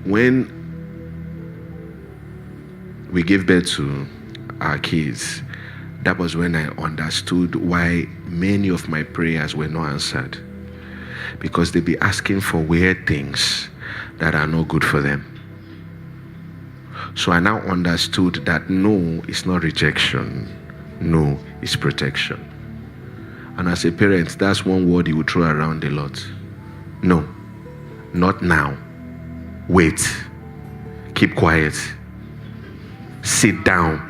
when we gave birth to our kids, that was when I understood why many of my prayers were not answered. Because they be asking for weird things that are not good for them. So I now understood that no is not rejection. No is protection. And as a parent, that's one word you would throw around a lot. No, not now. Wait. Keep quiet. Sit down.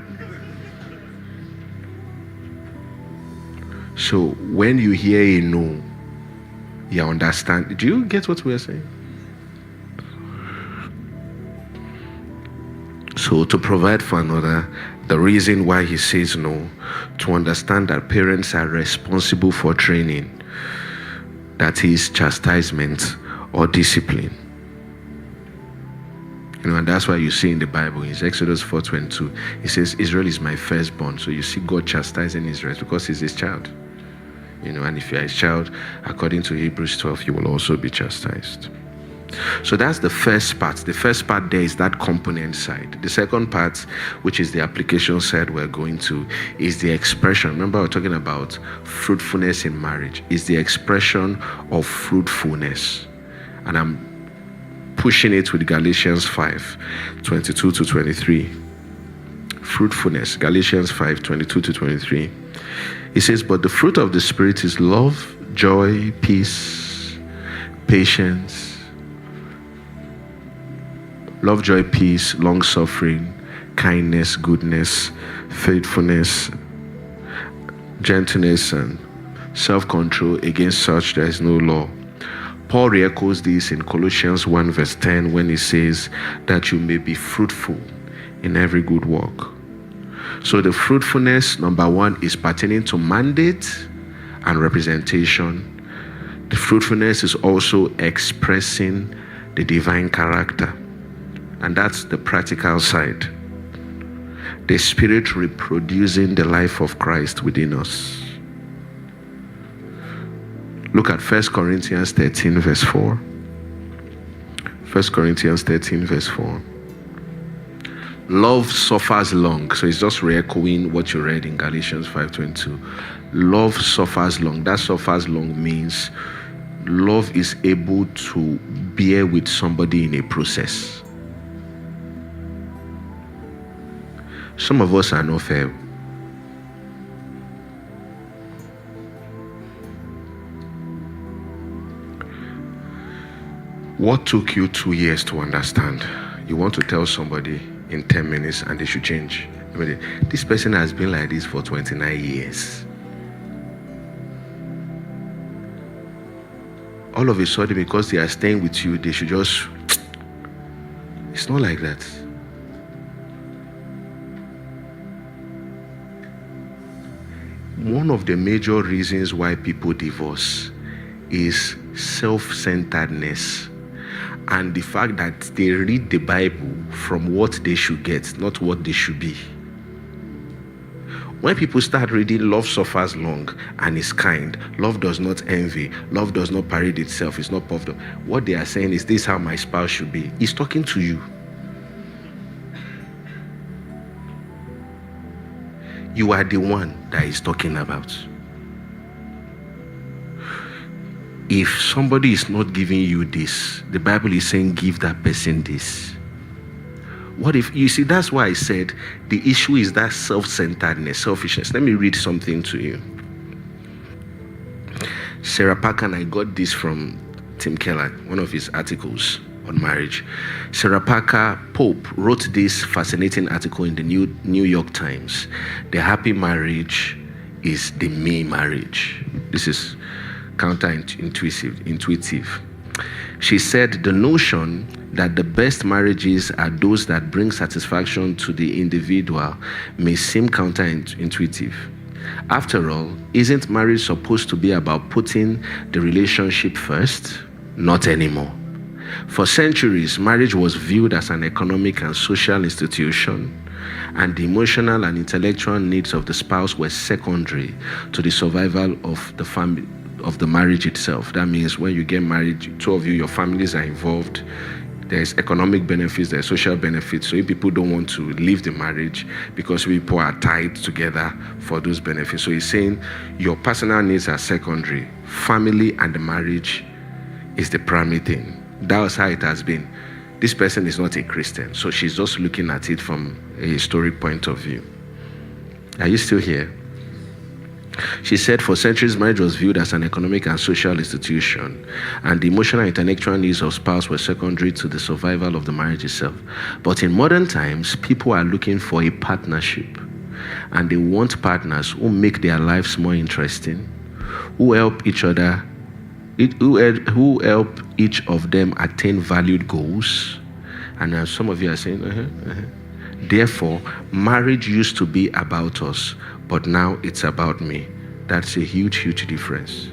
So when you hear a no, you understand. Do you get what we're saying? So to provide for another, the reason why he says no, to understand that parents are responsible for training, that is chastisement or discipline. And that's why you see in the Bible, in Exodus 4:22, it says, Israel is my firstborn. So you see God chastising Israel because he's his child. And if you're his child, according to Hebrews 12, you will also be chastised. So that's the first part. The first part there is that component side. The second part, which is the application side we're going to, is the expression. Remember, we're talking about fruitfulness in marriage. Is the expression of fruitfulness. And I'm pushing it with Galatians 5:22-23. Fruitfulness, Galatians 5:22-23. It says, but the fruit of the Spirit is love, joy, peace, patience, love, joy, peace, long-suffering, kindness, goodness, faithfulness, gentleness, and self-control. Against such there is no law. Paul re-echoes this in Colossians 1:10 when he says that you may be fruitful in every good work. So the fruitfulness, number one, is pertaining to mandate and representation. The fruitfulness is also expressing the divine character. And that's the practical side. The Spirit reproducing the life of Christ within us. Look at 1 Corinthians 13:4. 1 Corinthians 13:4. Love suffers long. So it's just re-echoing what you read in Galatians 5:22. Love suffers long. That suffers long means love is able to bear with somebody in a process. Some of us are not fair. What took you 2 years to understand? You want to tell somebody in 10 minutes and they should change. This person has been like this for 29 years. All of a sudden, because they are staying with you, they should just... It's not like that. One of the major reasons why people divorce is self-centeredness and the fact that they read the Bible from what they should get, not what they should be. When people start reading love suffers long and is kind, love does not envy, love does not parade itself, it's not puffed up, what they are saying is this is how my spouse should be. He's talking to you. You are the one that he's talking about. If somebody is not giving you this, the Bible is saying give that person this. What if, you see, that's why I said the issue is that self-centeredness, selfishness. Let me read something to you. Sarah Parker, and I got this from Tim Keller, one of his articles on marriage. Sarah Parker Pope wrote this fascinating article in the New York Times. The happy marriage is the me marriage. This is counterintuitive. She said the notion that the best marriages are those that bring satisfaction to the individual may seem counterintuitive. After all, isn't marriage supposed to be about putting the relationship first? Not anymore. For centuries, marriage was viewed as an economic and social institution, and the emotional and intellectual needs of the spouse were secondary to the survival of the family, of the marriage itself. That means when you get married, two of you, your families are involved. There's economic benefits, there's social benefits. So if people don't want to leave the marriage because people are tied together for those benefits. So he's saying your personal needs are secondary. Family and the marriage is the primary thing. That's how it has been. This person is not a Christian, so she's just looking at it from a historic point of view. Are you still here? She said, for centuries, marriage was viewed as an economic and social institution, and the emotional and intellectual needs of spouse were secondary to the survival of the marriage itself. But in modern times, people are looking for a partnership, and they want partners who make their lives more interesting, who help each other, who help each of them attain valued goals. And some of you are saying, Therefore, marriage used to be about us, but now it's about me. That's a huge, huge difference.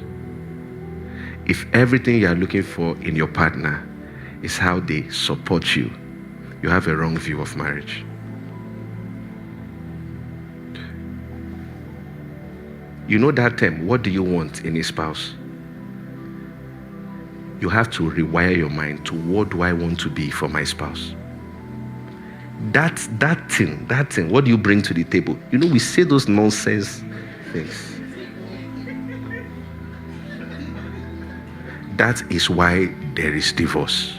If everything you are looking for in your partner is how they support you, you have a wrong view of marriage. You know that term, what do you want in a spouse? You have to rewire your mind to what do I want to be for my spouse? That thing, what do you bring to the table? You know, we say those nonsense things. That is why there is divorce.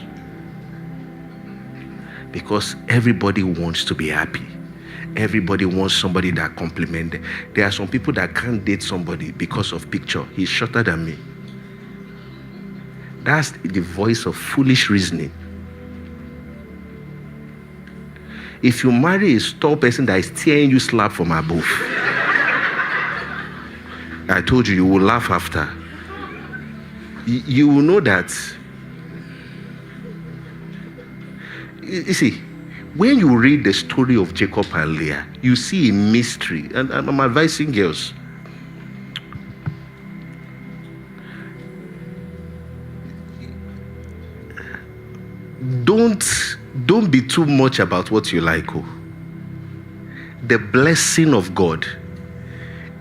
Because everybody wants to be happy. Everybody wants somebody that compliments them. There are some people that can't date somebody because of picture. He's shorter than me. That's the voice of foolish reasoning. If you marry a tall person that is tearing you slap from above, I told you, you will laugh after. You will know that. You see, when you read the story of Jacob and Leah, you see a mystery. And I'm advising girls. Don't be too much about what you like. The blessing of God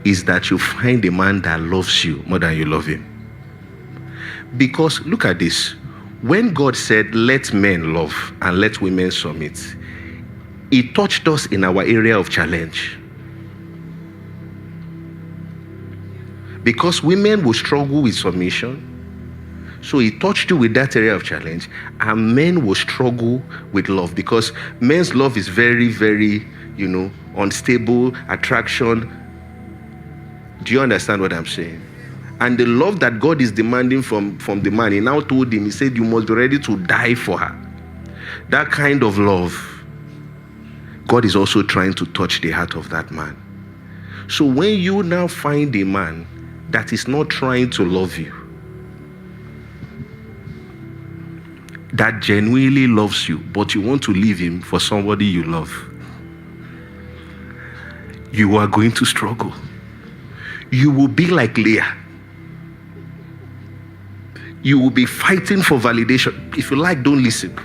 is that you find a man that loves you more than you love him. Because look at this. When God said, let men love and let women submit, He touched us in our area of challenge. Because women will struggle with submission, so He touched you with that area of challenge, and men will struggle with love because men's love is very, very, unstable, attraction. Do you understand what I'm saying? And the love that God is demanding from the man, He now told him, He said, you must be ready to die for her. That kind of love, God is also trying to touch the heart of that man. So when you now find a man that is not trying to love you, that genuinely loves you, but you want to leave him for somebody you love, you are going to struggle. You will be like Leah. You will be fighting for validation. If you like, don't listen.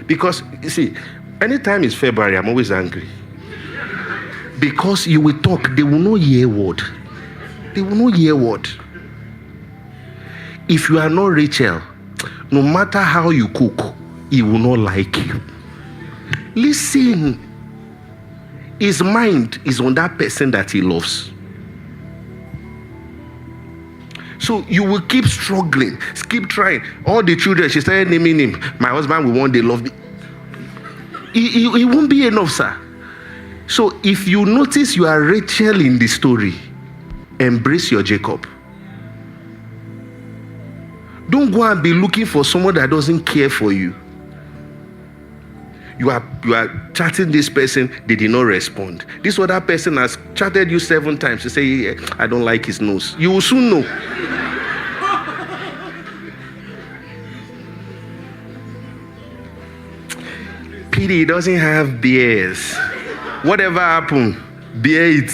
Because, you see, anytime it's February, I'm always angry. Because you will talk, they will not hear word. They will not hear word. If you are not Rachel, no matter how you cook, he will not like you. Listen. His mind is on that person that he loves. So you will keep struggling, keep trying. All the children, she started naming him. My husband will one day love me. It won't be enough, sir. So if you notice you are Rachel in the story, embrace your Jacob. Don't go and be looking for someone that doesn't care for you. You are chatting this person, they did not respond. This other person has chatted you 7 times to say, I don't like his nose. You will soon know. PD doesn't have beers. Whatever happened, beer it.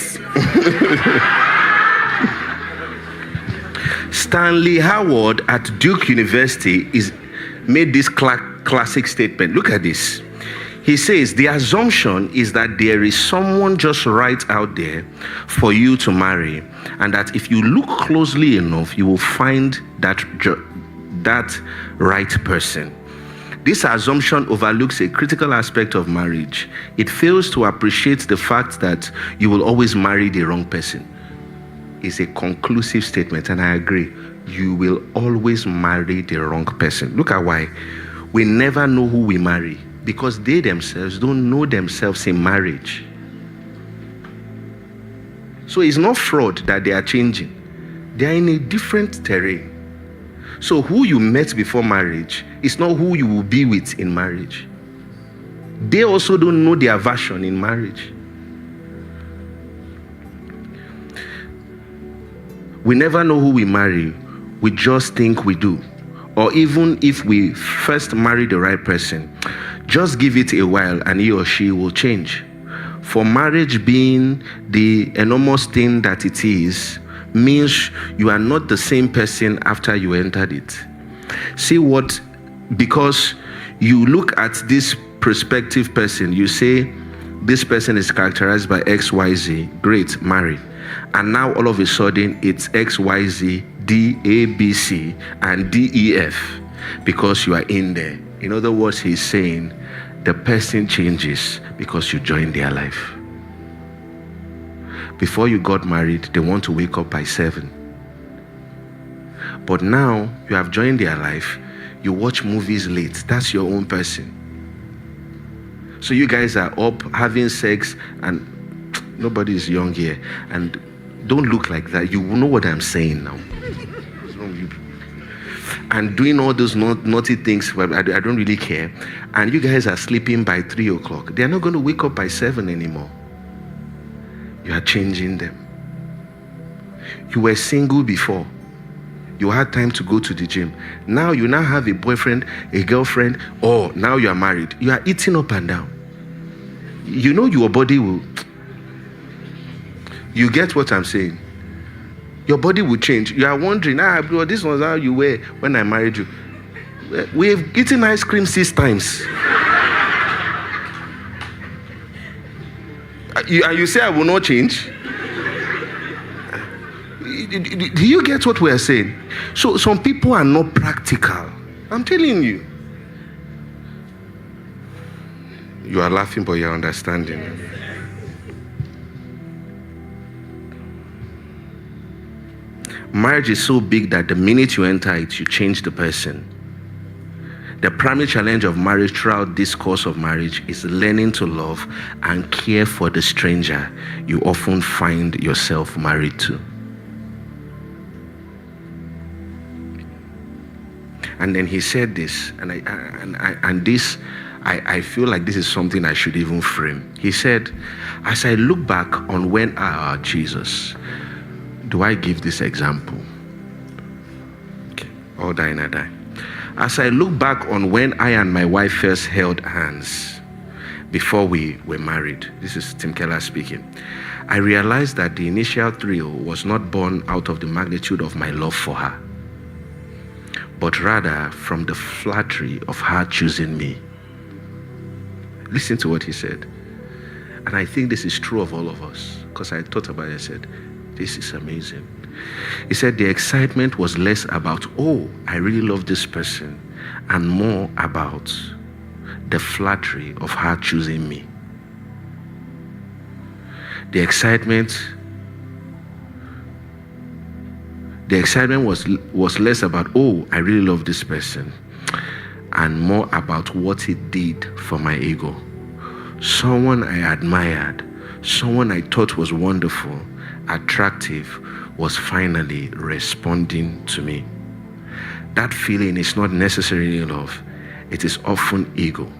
Stanley Howard at Duke University made this classic statement. Look at this. He says, the assumption is that there is someone just right out there for you to marry, and that if you look closely enough, you will find that that right person. This assumption overlooks a critical aspect of marriage. It fails to appreciate the fact that you will always marry the wrong person. It's a conclusive statement, and I agree. You will always marry the wrong person. Look at why. We never know who we marry, because they themselves don't know themselves in marriage. So it's not fraud that they are changing. They are in a different terrain. So who you met before marriage is not who you will be with in marriage. They also don't know their version in marriage. We never know who we marry. We just think we do. Or even if we first marry the right person, just give it a while and he or she will change. For marriage being the enormous thing that it is, means you are not the same person after you entered it. See what, because you look at this prospective person, you say, this person is characterized by XYZ, great, marry. And now all of a sudden it's XYZ, D, A, B, C, and D, E, F, because you are in there. In other words, he's saying the person changes because you join their life. Before you got married, they want to wake up by 7. But now you have joined their life, you watch movies late. That's your own person. So you guys are up having sex, and nobody is young here. And don't look like that. You know what I'm saying now. What's wrong with you? And doing all those naughty things, I don't really care. And you guys are sleeping by 3 o'clock. They're not going to wake up by 7 anymore. You are changing them. You were single before. You had time to go to the gym. Now you now have a boyfriend, a girlfriend, or now you are married. You are eating up and down. You know your body will... You get what I'm saying? Your body will change. You are wondering, bro, this was how you were when I married you. We have eaten ice cream 6 times. And you say I will not change? Do you get what we are saying? So some people are not practical. I'm telling you. You are laughing, but you're understanding. Marriage is so big that the minute you enter it, you change the person. The primary challenge of marriage throughout this course of marriage is learning to love and care for the stranger you often find yourself married to. And then he said this, and I feel like this is something I should even frame. He said, as I look back on when Jesus, do I give this example? Okay, or die and I die. As I look back on when I and my wife first held hands before we were married, this is Tim Keller speaking, I realized that the initial thrill was not born out of the magnitude of my love for her, but rather from the flattery of her choosing me. Listen to what he said. And I think this is true of all of us, because I thought about it, I said, this is amazing. He said the excitement was less about, oh, I really love this person, and more about the flattery of her choosing me. The excitement was less about, oh, I really love this person, and more about what it did for my ego. Someone I admired, someone I thought was wonderful, attractive, was finally responding to me. That feeling is not necessarily love. It is often ego.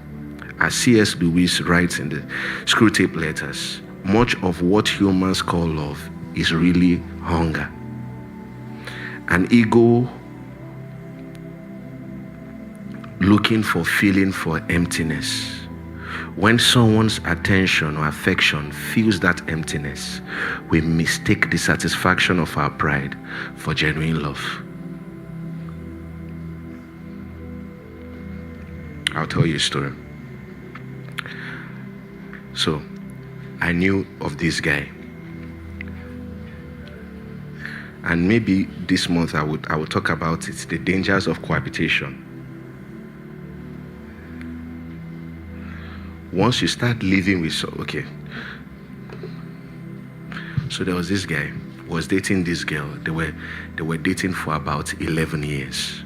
As C.S. Lewis writes in the Screwtape Letters, much of what humans call love is really hunger. An ego looking for feeling for emptiness. When someone's attention or affection fills that emptiness, we mistake the satisfaction of our pride for genuine love. I'll tell you a story. So, I knew of this guy. And maybe this month I will talk about it, the dangers of cohabitation. Once you start living with, okay. So there was this guy was dating this girl. They were dating for about 11 years.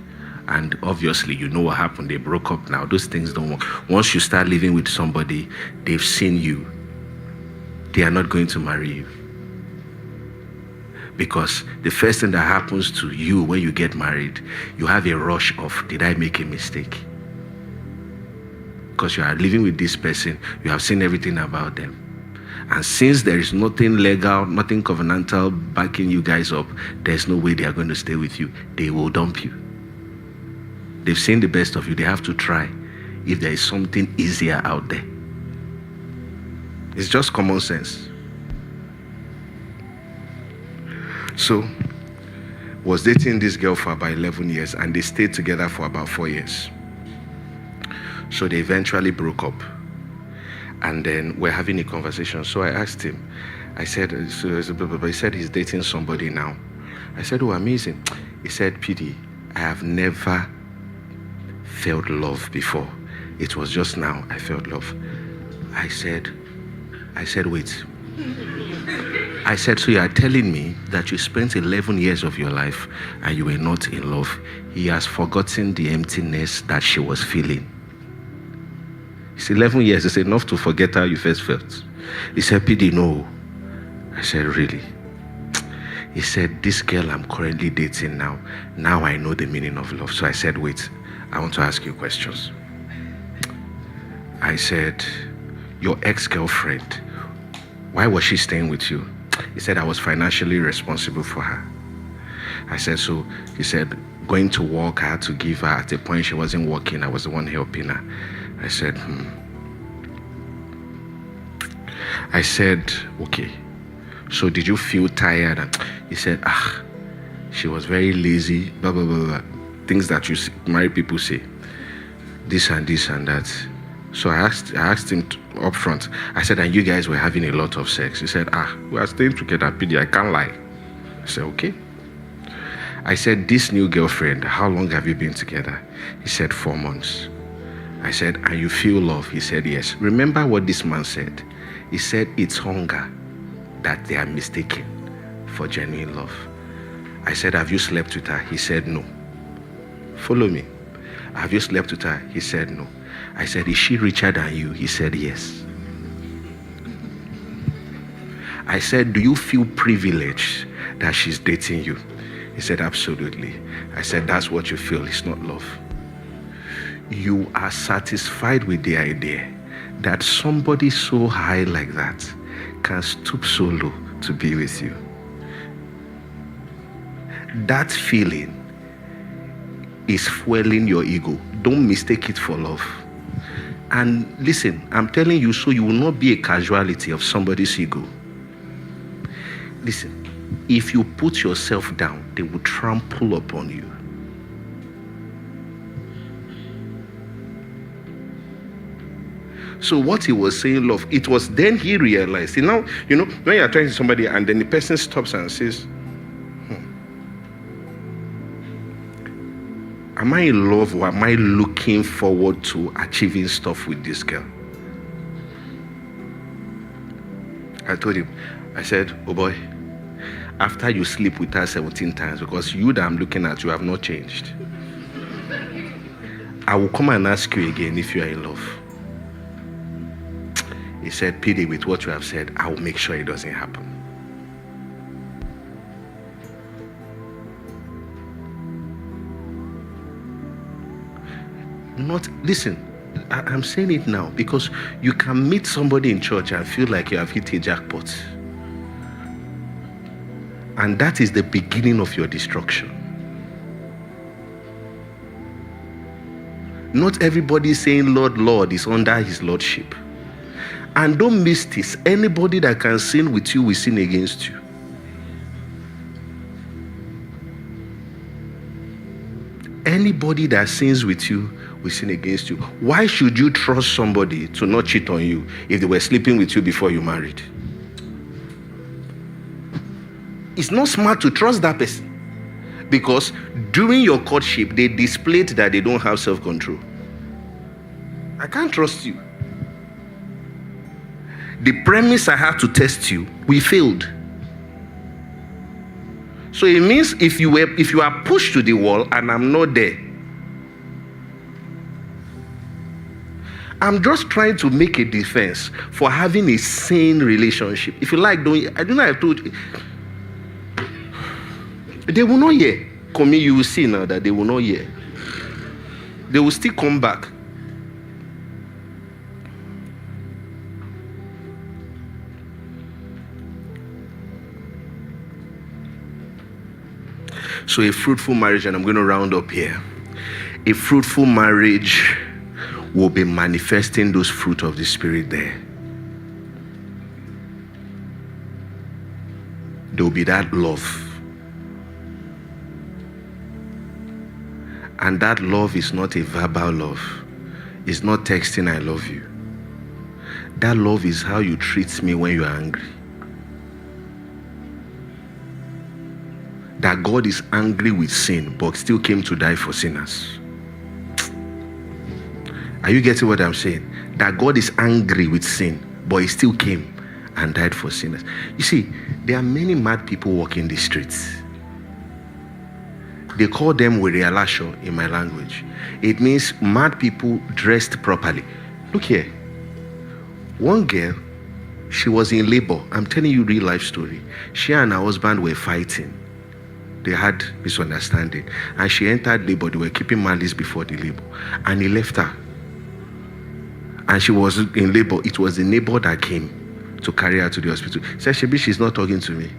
And obviously, you know what happened. They broke up now. Those things don't work. Once you start living with somebody, they've seen you. They are not going to marry you. Because the first thing that happens to you when you get married, you have a rush of, did I make a mistake? Because you are living with this person, you have seen everything about them. And since there is nothing legal, nothing covenantal backing you guys up, there's no way they are going to stay with you. They will dump you. They've seen the best of you. They have to try if there is something easier out there. It's just common sense. So, was dating this girl for about 11 years, and they stayed together for about 4 years. So they eventually broke up. And then we're having a conversation. So I asked him, I said, he said he's dating somebody now. I said, oh, amazing. He said, PD, I have never felt love before. It was just now I felt love. I said, wait. I said, so you are telling me that you spent 11 years of your life and you were not in love. He has forgotten the emptiness that she was feeling. It's 11 years. It's enough to forget how you first felt. He said, PD, no. I said, really? He said, this girl I'm currently dating now I know the meaning of love. So I said, wait, I want to ask you questions. I said, your ex-girlfriend, why was she staying with you? He said, I was financially responsible for her. I said, so he said, going to work, I had to give her. At a point she wasn't working, I was the one helping her. I said, I said, okay. So did you feel tired? He said, she was very lazy, blah, blah, blah, blah. Things that you married people say. This and this and that. So I asked him up front. I said, and you guys were having a lot of sex. He said, we are staying together, PD, I can't lie. I said, okay. I said, this new girlfriend, how long have you been together? He said, 4 months. I said, and you feel love? He said, yes. Remember what this man said? He said, it's hunger that they are mistaken for genuine love. I said, have you slept with her? He said, no. Follow me. Have you slept with her? He said, no. I said, is she richer than you? He said, yes. I said, do you feel privileged that she's dating you? He said, absolutely. I said, that's what you feel. It's not love. You are satisfied with the idea that somebody so high like that can stoop so low to be with you. That feeling is fueling your ego. Don't mistake it for love. And listen, I'm telling you so you will not be a casualty of somebody's ego. Listen, if you put yourself down, they will trample upon you. So what he was saying, love, it was then he realized. Now, when you're talking to somebody and then the person stops and says, am I in love or am I looking forward to achieving stuff with this girl? I told him, I said, oh boy, after you sleep with her 17 times, because you that I'm looking at, you have not changed. I will come and ask you again if you are in love. He said, PD, with what you have said, I will make sure it doesn't happen. Listen, I'm saying it now because you can meet somebody in church and feel like you have hit a jackpot. And that is the beginning of your destruction. Not everybody saying Lord, Lord is under his lordship. And don't miss this. Anybody that can sin with you will sin against you. Anybody that sins with you will sin against you. Why should you trust somebody to not cheat on you if they were sleeping with you before you married? it's not smart to trust that person. Because during your courtship, they displayed that they don't have self-control. I can't trust you. The premise I had to test you, we failed. So it means if you are pushed to the wall and I'm not there, I'm just trying to make a defense for having a sane relationship. If you like, I don't know, I told you. They will not hear. Come here, you will see now that they will not hear. They will still come back. So a fruitful marriage, and I'm going to round up here. A fruitful marriage will be manifesting those fruit of the Spirit there. There will be that love. And that love is not a verbal love. It's not texting, I love you. That love is how you treat me when you are angry. That God is angry with sin, but still came to die for sinners. Are you getting what I'm saying? That God is angry with sin, but he still came and died for sinners. You see, there are many mad people walking the streets. They call them Werialasho in my language. It means mad people dressed properly. Look here. One girl, she was in labor. I'm telling you real life story. She and her husband were fighting. They had misunderstanding. And she entered labor. They were keeping malice before the labor. And he left her. And she was in labor. It was the neighbor that came to carry her to the hospital. He said, Shebi, she's not talking to me.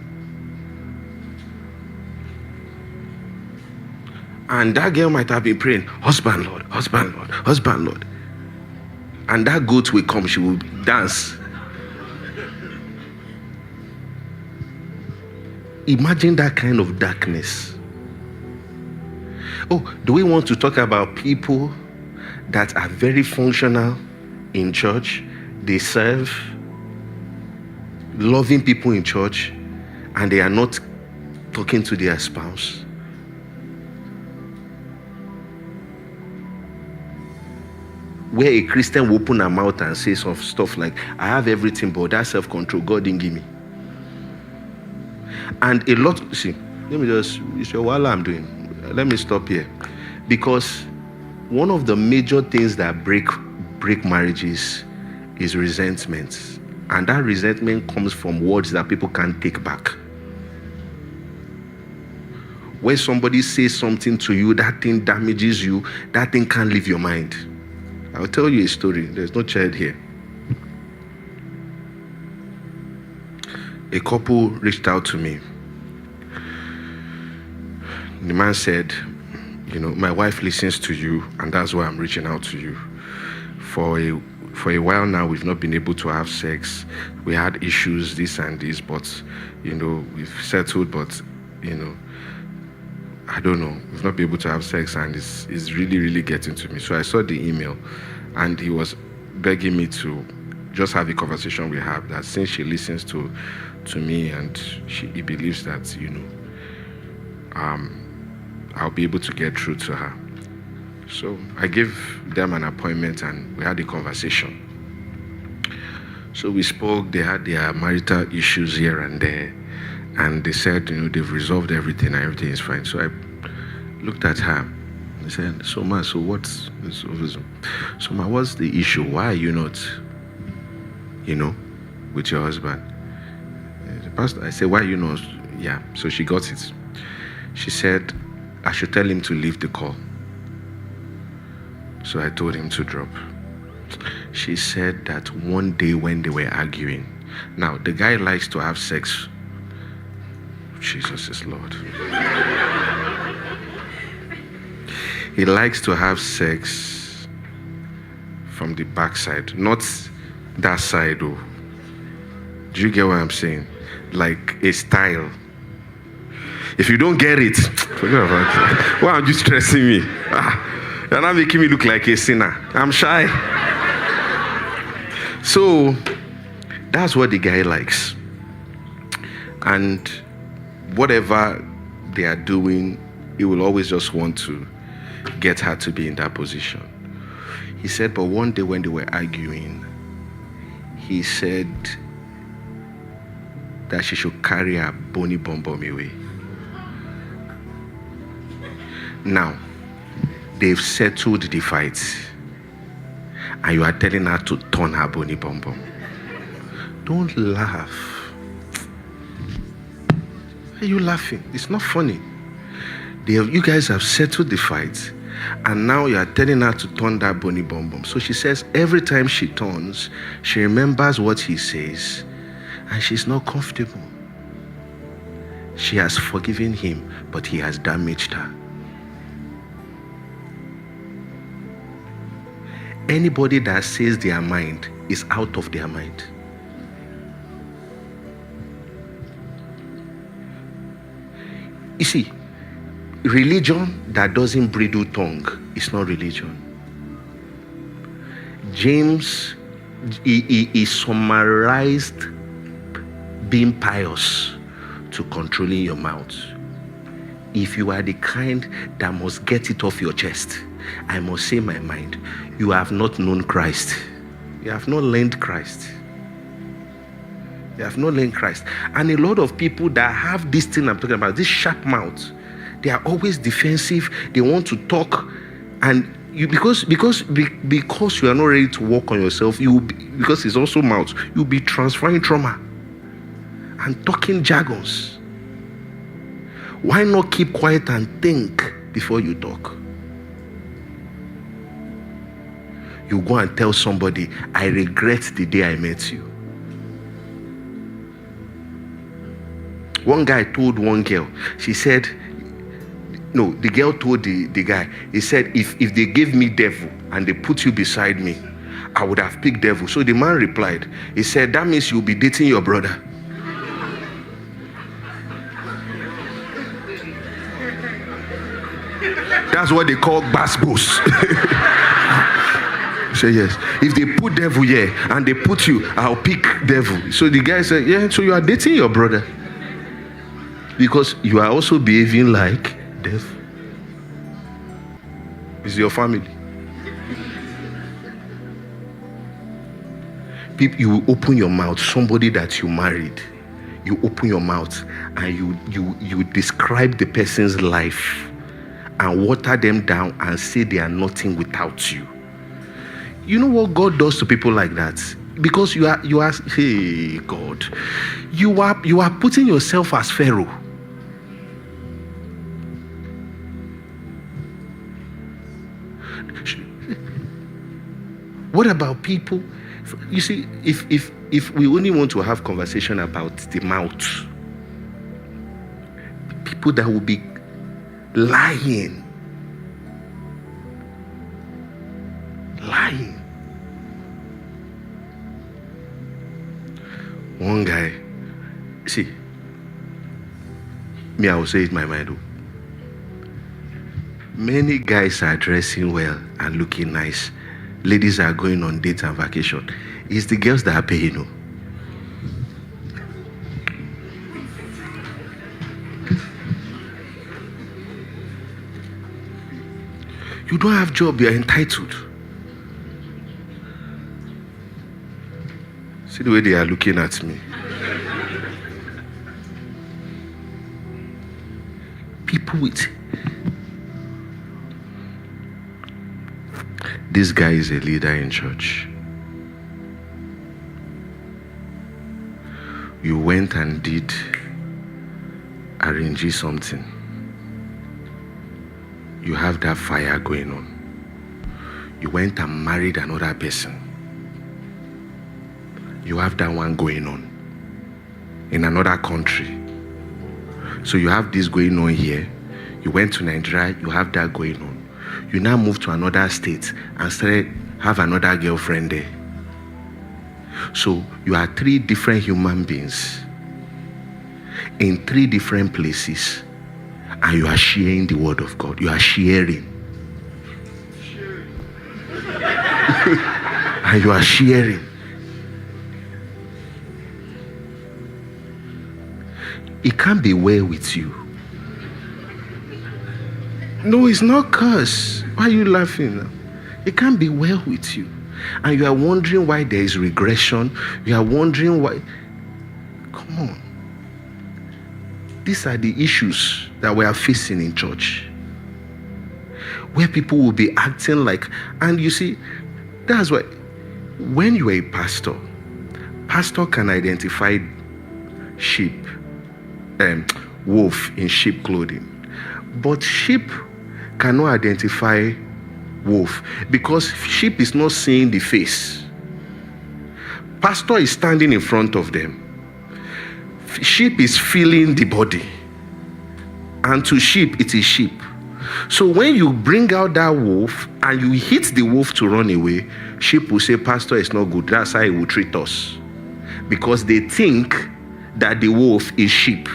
And that girl might have been praying, husband, Lord, husband, Lord, husband, Lord. And that goat will come, she will dance. Imagine that kind of darkness. Oh, do we want to talk about people that are very functional in church? They serve, loving people in church, and they are not talking to their spouse. Where a Christian will open her mouth and say some stuff like, I have everything, but that self-control, God didn't give me. And a lot, see, let me just, it's your while I'm doing. Let me stop here. Because one of the major things that break marriages is resentment. And that resentment comes from words that people can't take back. When somebody says something to you, that thing damages you, that thing can't leave your mind. I'll tell you a story. There's no child here. A couple reached out to me. The man said, you know, my wife listens to you, and that's why I'm reaching out to you. For a while now, we've not been able to have sex. We had issues, this and this, but, you know, we've settled, but, you know, I don't know. We've not been able to have sex, and it's really, really getting to me. So I saw the email, and he was begging me to just have a conversation we have, that since she listens to me and he believes that, you know, I'll be able to get through to her. So I gave them an appointment and we had a conversation. So we spoke, they had their marital issues here and there, and they said, you know, they've resolved everything and everything is fine. So I looked at her. I said, so what's this? So what's the issue? Why are you not, you know, with your husband? The pastor, I said, why are you not? Yeah, so she got it. She said, I should tell him to leave the call. So I told him to drop. She said that one day when they were arguing, now the guy likes to have sex. Jesus is Lord. He likes to have sex from the backside, not that side. Oh. Do you get what I'm saying? Like a style. If you don't get it, forget about it. Why are you stressing me? You're not making me look like a sinner. I'm shy. So that's what the guy likes. And whatever they are doing, he will always just want to get her to be in that position. He said, but one day when they were arguing, he said that she should carry her bony bum bum away. Now, they've settled the fight, and you are telling her to turn her bony bum bum. Don't laugh. Why are you laughing? It's not funny. You guys have settled the fight, and now you are telling her to turn that bony bum bum. So she says every time she turns, she remembers what he says, and she's not comfortable. She has forgiven him, but he has damaged her. Anybody that says their mind is out of their mind. You see, religion that doesn't bridle tongue is not religion. James, he summarized being pious to controlling your mouth. If you are the kind that must get it off your chest, I must say my mind, you have not known Christ. You have not learned Christ. You have not learned Christ. And a lot of people that have this thing I'm talking about, this sharp mouth, they are always defensive. They want to talk, and you because you are not ready to work on yourself, because it's also mouth, you'll be transferring trauma and talking jargons. Why not keep quiet and think before you talk? You go and tell somebody, I regret the day I met you. One guy told one girl, she said, no, the girl told the guy, he said, if they gave me devil and they put you beside me, I would have picked devil. So the man replied, he said, that means you'll be dating your brother. That's what they call basbos. Say yes. If they put devil here and they put you, I'll pick devil. So the guy said, yeah, so you are dating your brother because you are also behaving like devil. It's your family. People, you open your mouth, somebody that you married, you open your mouth and you describe the person's life and water them down and say they are nothing without you. You know what God does to people like that? Because you are hey God, you are putting yourself as Pharaoh. What about people? You see, if we only want to have conversation about the mouth, people that will be lying. One guy, see, me, I will say it my mind. Many guys are dressing well and looking nice. Ladies are going on dates and vacation. It's the girls that are paying. You don't have job, you are entitled. See the way they are looking at me. People with... This guy is a leader in church. You went and did arrange something. You have that fire going on. You went and married another person. You have that one going on in another country. So you have this going on here. You went to Nigeria, you have that going on. You now move to another state and have another girlfriend there. So you are 3 different human beings in 3 different places, and you are sharing the word of God. You are sharing. And you are sharing. can't be well with you. No, it's not curse. Why are you laughing now? It can't be well with you. And you are wondering why there is regression. You are wondering why. Come on. These are the issues that we are facing in church. Where people will be acting like, and you see, that's why when you are a pastor can identify sheep, wolf in sheep clothing. But sheep cannot identify wolf because sheep is not seeing the face. Pastor is standing in front of them. Sheep is feeling the body. And to sheep, it is sheep. So when you bring out that wolf and you hit the wolf to run away, sheep will say, Pastor is not good. That's how he will treat us. Because they think that the wolf is sheep.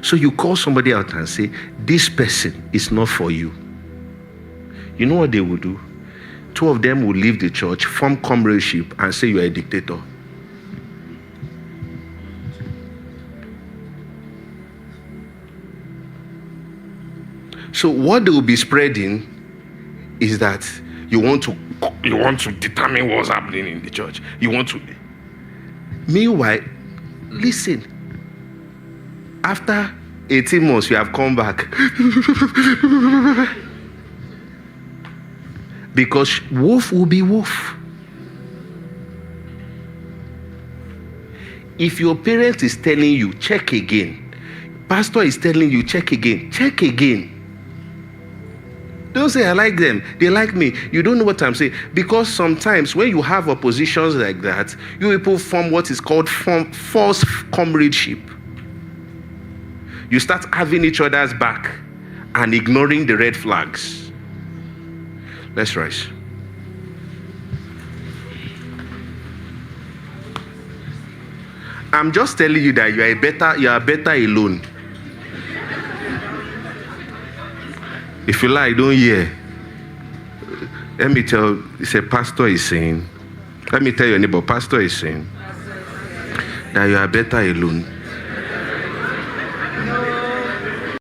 So you call somebody out and say, this person is not for you. You know what they will do? Two of them will leave the church, form comradeship, and say you are a dictator. So what they will be spreading is that you want to determine what's happening in the church. You want to. Meanwhile, listen. After 18 months, you have come back. Because wolf will be wolf. If your parent is telling you, check again. Pastor is telling you, check again. Check again. Don't say, I like them. They like me. You don't know what I'm saying. Because sometimes when you have oppositions like that, you people form what is called false comradeship. You start having each other's back and ignoring the red flags. Let's rise. I'm just telling you that you are better alone. If you like, don't hear. Let me tell you, it's a pastor is saying. Let me tell your neighbor, pastor is saying that you are better alone.